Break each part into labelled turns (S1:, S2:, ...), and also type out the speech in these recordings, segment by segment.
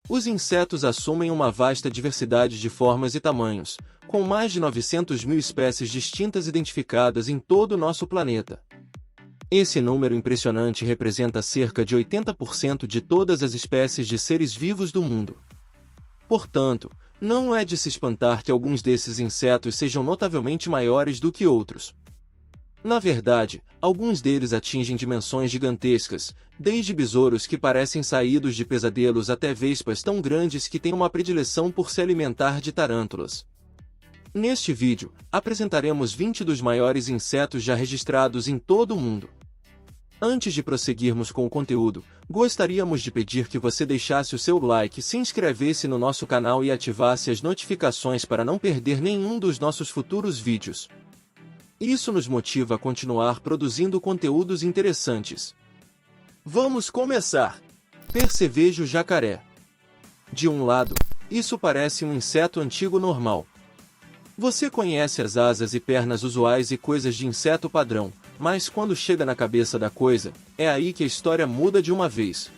S1: Os insetos assumem uma vasta diversidade de formas e tamanhos, com mais de 900 mil espécies distintas identificadas em todo o nosso planeta. Esse número impressionante representa cerca de 80% de todas as espécies de seres vivos do mundo. Portanto, não é de se espantar que alguns desses insetos sejam notavelmente maiores do que outros. Na verdade, alguns deles atingem dimensões gigantescas, desde besouros que parecem saídos de pesadelos até vespas tão grandes que têm uma predileção por se alimentar de tarântulas. Neste vídeo, apresentaremos 20 dos maiores insetos já registrados em todo o mundo. Antes de prosseguirmos com o conteúdo, gostaríamos de pedir que você deixasse o seu like, se inscrevesse no nosso canal e ativasse as notificações para não perder nenhum dos nossos futuros vídeos. Isso nos motiva a continuar produzindo conteúdos interessantes. Vamos começar! Percevejo jacaré. De um lado, isso parece um inseto antigo normal. Você conhece as asas e pernas usuais e coisas de inseto padrão, mas quando chega na cabeça da coisa, é aí que a história muda de uma vez.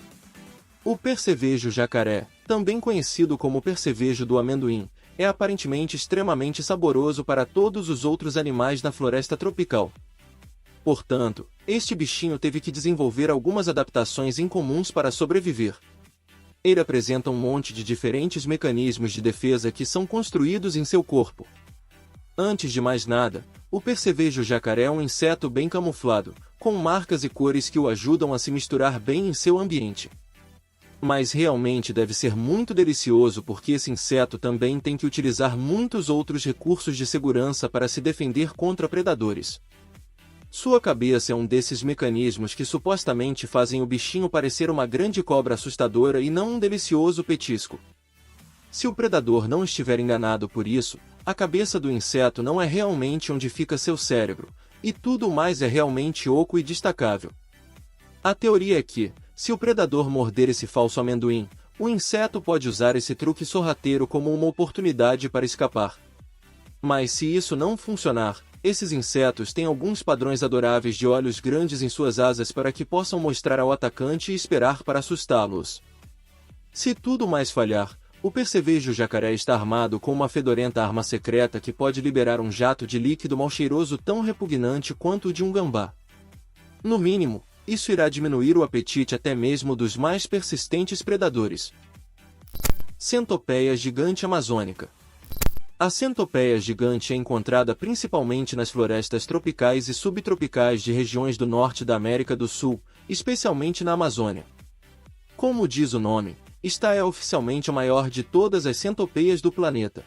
S1: O percevejo jacaré, também conhecido como percevejo do amendoim, é aparentemente extremamente saboroso para todos os outros animais da floresta tropical. Portanto, este bichinho teve que desenvolver algumas adaptações incomuns para sobreviver. Ele apresenta um monte de diferentes mecanismos de defesa que são construídos em seu corpo. Antes de mais nada, o percevejo jacaré é um inseto bem camuflado, com marcas e cores que o ajudam a se misturar bem em seu ambiente. Mas realmente deve ser muito delicioso porque esse inseto também tem que utilizar muitos outros recursos de segurança para se defender contra predadores. Sua cabeça é um desses mecanismos que supostamente fazem o bichinho parecer uma grande cobra assustadora e não um delicioso petisco. Se o predador não estiver enganado por isso, a cabeça do inseto não é realmente onde fica seu cérebro, e tudo mais é realmente oco e destacável. A teoria é que, se o predador morder esse falso amendoim, o inseto pode usar esse truque sorrateiro como uma oportunidade para escapar. Mas se isso não funcionar, esses insetos têm alguns padrões adoráveis de olhos grandes em suas asas para que possam mostrar ao atacante e esperar para assustá-los. Se tudo mais falhar, o percevejo jacaré está armado com uma fedorenta arma secreta que pode liberar um jato de líquido mal-cheiroso tão repugnante quanto o de um gambá. No mínimo, isso irá diminuir o apetite até mesmo dos mais persistentes predadores. Centopeia gigante amazônica. A centopeia gigante é encontrada principalmente nas florestas tropicais e subtropicais de regiões do norte da América do Sul, especialmente na Amazônia. Como diz o nome, esta é oficialmente a maior de todas as centopeias do planeta.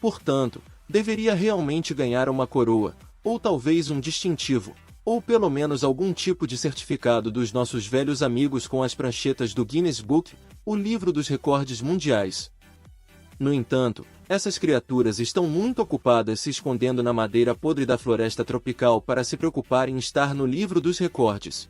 S1: Portanto, deveria realmente ganhar uma coroa, ou talvez um distintivo, ou pelo menos algum tipo de certificado dos nossos velhos amigos com as pranchetas do Guinness Book, o livro dos recordes mundiais. No entanto, essas criaturas estão muito ocupadas se escondendo na madeira podre da floresta tropical para se preocupar em estar no livro dos recordes.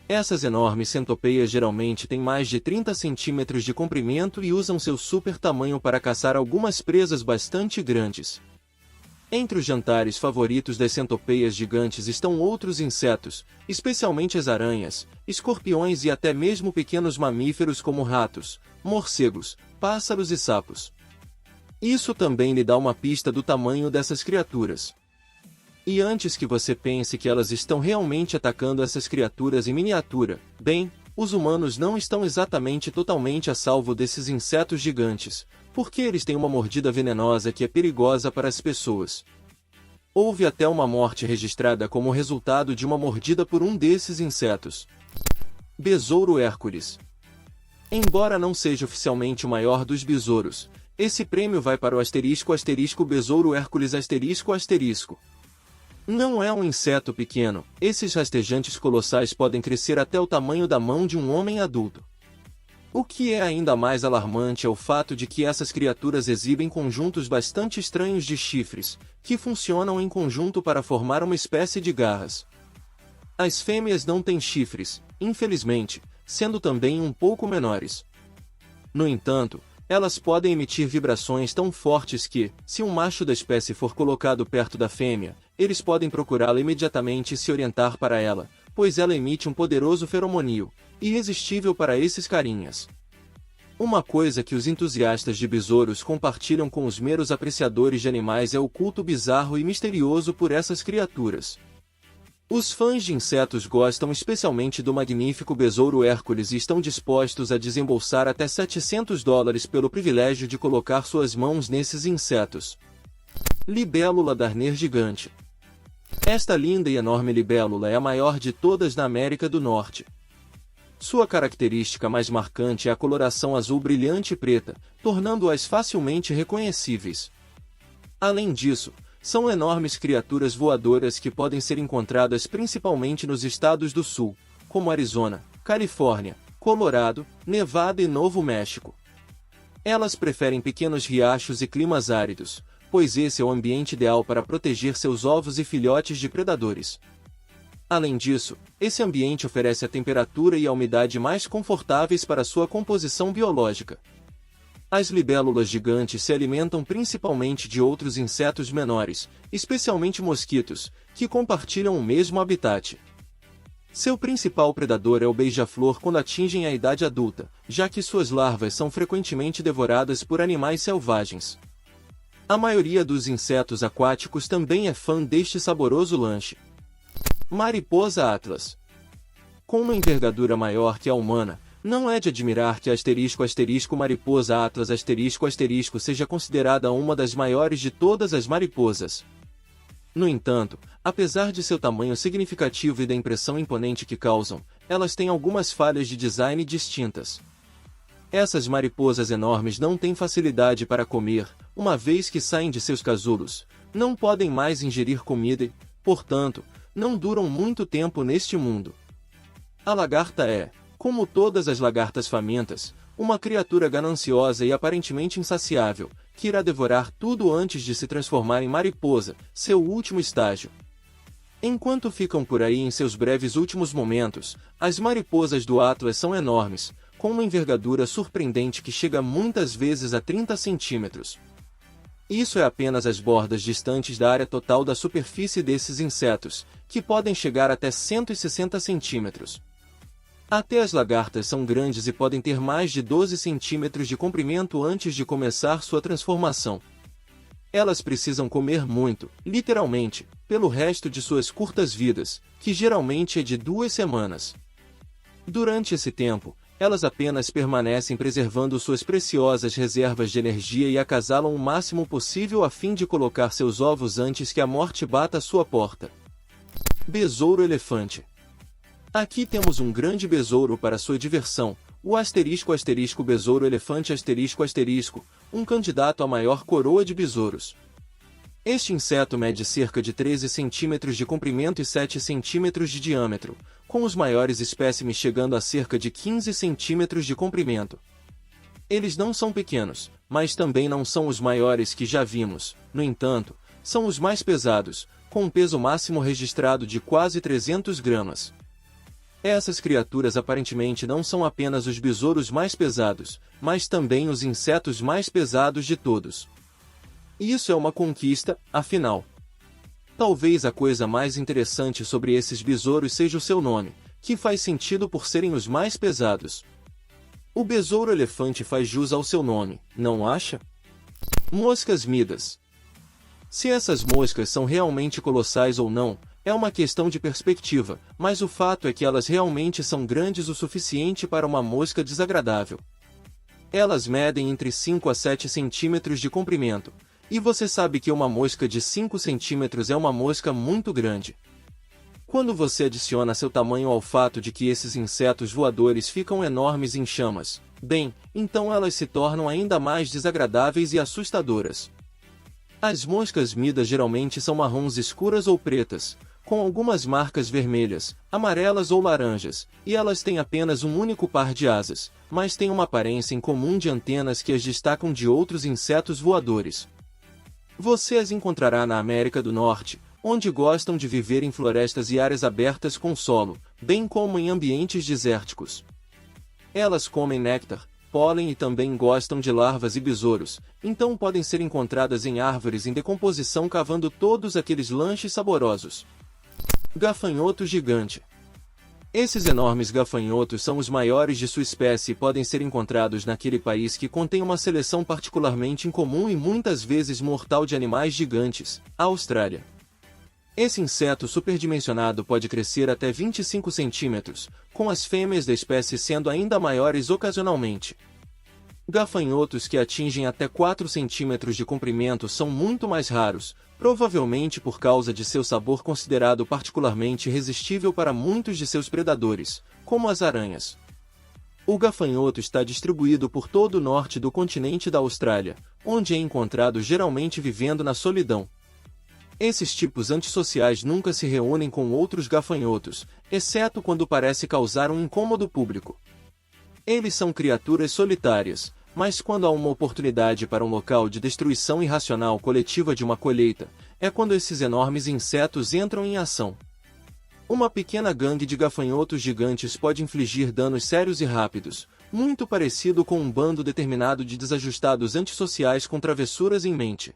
S1: Essas enormes centopeias geralmente têm mais de 30 centímetros de comprimento e usam seu super tamanho para caçar algumas presas bastante grandes. Entre os jantares favoritos das centopeias gigantes estão outros insetos, especialmente as aranhas, escorpiões e até mesmo pequenos mamíferos como ratos, morcegos, pássaros e sapos. Isso também lhe dá uma pista do tamanho dessas criaturas. E antes que você pense que elas estão realmente atacando essas criaturas em miniatura, bem, os humanos não estão exatamente totalmente a salvo desses insetos gigantes, porque eles têm uma mordida venenosa que é perigosa para as pessoas. Houve até uma morte registrada como resultado de uma mordida por um desses insetos. Besouro Hércules. Embora não seja oficialmente o maior dos besouros, esse prêmio vai para o **Besouro Hércules ***. Não é um inseto pequeno, esses rastejantes colossais podem crescer até o tamanho da mão de um homem adulto. O que é ainda mais alarmante é o fato de que essas criaturas exibem conjuntos bastante estranhos de chifres, que funcionam em conjunto para formar uma espécie de garras. As fêmeas não têm chifres, infelizmente, sendo também um pouco menores. No entanto, elas podem emitir vibrações tão fortes que, se um macho da espécie for colocado perto da fêmea, eles podem procurá-la imediatamente e se orientar para ela, pois ela emite um poderoso feromonio, irresistível para esses carinhas. Uma coisa que os entusiastas de besouros compartilham com os meros apreciadores de animais é o culto bizarro e misterioso por essas criaturas. Os fãs de insetos gostam especialmente do magnífico besouro Hércules e estão dispostos a desembolsar até $700 pelo privilégio de colocar suas mãos nesses insetos. Libélula Darner gigante. Esta linda e enorme libélula é a maior de todas na América do Norte. Sua característica mais marcante é a coloração azul brilhante e preta, tornando-as facilmente reconhecíveis. Além disso, são enormes criaturas voadoras que podem ser encontradas principalmente nos estados do sul, como Arizona, Califórnia, Colorado, Nevada e Novo México. Elas preferem pequenos riachos e climas áridos, pois esse é o ambiente ideal para proteger seus ovos e filhotes de predadores. Além disso, esse ambiente oferece a temperatura e a umidade mais confortáveis para sua composição biológica. As libélulas gigantes se alimentam principalmente de outros insetos menores, especialmente mosquitos, que compartilham o mesmo habitat. Seu principal predador é o beija-flor quando atingem a idade adulta, já que suas larvas são frequentemente devoradas por animais selvagens. A maioria dos insetos aquáticos também é fã deste saboroso lanche. Mariposa Atlas. Com uma envergadura maior que a humana, não é de admirar que mariposa Atlas seja considerada uma das maiores de todas as mariposas. No entanto, apesar de seu tamanho significativo e da impressão imponente que causam, elas têm algumas falhas de design distintas. Essas mariposas enormes não têm facilidade para comer, uma vez que saem de seus casulos, não podem mais ingerir comida e, portanto, não duram muito tempo neste mundo. A lagarta é, como todas as lagartas famintas, uma criatura gananciosa e aparentemente insaciável, que irá devorar tudo antes de se transformar em mariposa, seu último estágio. Enquanto ficam por aí em seus breves últimos momentos, as mariposas do Atlas são enormes, com uma envergadura surpreendente que chega muitas vezes a 30 centímetros. Isso é apenas as bordas distantes da área total da superfície desses insetos, que podem chegar até 160 centímetros. Até as lagartas são grandes e podem ter mais de 12 centímetros de comprimento antes de começar sua transformação. Elas precisam comer muito, literalmente, pelo resto de suas curtas vidas, que geralmente é de 2 semanas. Durante esse tempo, elas apenas permanecem preservando suas preciosas reservas de energia e acasalam o máximo possível a fim de colocar seus ovos antes que a morte bata à sua porta. Besouro elefante. Aqui temos um grande besouro para sua diversão, o besouro elefante um candidato à maior coroa de besouros. Este inseto mede cerca de 13 centímetros de comprimento e 7 centímetros de diâmetro, com os maiores espécimes chegando a cerca de 15 centímetros de comprimento. Eles não são pequenos, mas também não são os maiores que já vimos, no entanto, são os mais pesados, com um peso máximo registrado de quase 300 gramas. Essas criaturas aparentemente não são apenas os besouros mais pesados, mas também os insetos mais pesados de todos. Isso é uma conquista, afinal. Talvez a coisa mais interessante sobre esses besouros seja o seu nome, que faz sentido por serem os mais pesados. O besouro elefante faz jus ao seu nome, não acha? Moscas midas. Se essas moscas são realmente colossais ou não, é uma questão de perspectiva, mas o fato é que elas realmente são grandes o suficiente para uma mosca desagradável. Elas medem entre 5 a 7 centímetros de comprimento, e você sabe que uma mosca de 5 centímetros é uma mosca muito grande. Quando você adiciona seu tamanho ao fato de que esses insetos voadores ficam enormes em chamas, bem, então elas se tornam ainda mais desagradáveis e assustadoras. As moscas midas geralmente são marrons escuras ou pretas, com algumas marcas vermelhas, amarelas ou laranjas, e elas têm apenas um único par de asas, mas têm uma aparência em comum de antenas que as destacam de outros insetos voadores. Você as encontrará na América do Norte, onde gostam de viver em florestas e áreas abertas com solo, bem como em ambientes desérticos. Elas comem néctar, pólen e também gostam de larvas e besouros, então podem ser encontradas em árvores em decomposição cavando todos aqueles lanches saborosos. Gafanhoto gigante. Esses enormes gafanhotos são os maiores de sua espécie e podem ser encontrados naquele país que contém uma seleção particularmente incomum e muitas vezes mortal de animais gigantes, a Austrália. Esse inseto superdimensionado pode crescer até 25 centímetros, com as fêmeas da espécie sendo ainda maiores ocasionalmente. Gafanhotos que atingem até 4 centímetros de comprimento são muito mais raros, provavelmente por causa de seu sabor considerado particularmente irresistível para muitos de seus predadores, como as aranhas. O gafanhoto está distribuído por todo o norte do continente da Austrália, onde é encontrado geralmente vivendo na solidão. Esses tipos antissociais nunca se reúnem com outros gafanhotos, exceto quando parece causar um incômodo público. Eles são criaturas solitárias, mas quando há uma oportunidade para um local de destruição irracional coletiva de uma colheita, é quando esses enormes insetos entram em ação. Uma pequena gangue de gafanhotos gigantes pode infligir danos sérios e rápidos, muito parecido com um bando determinado de desajustados antissociais com travessuras em mente.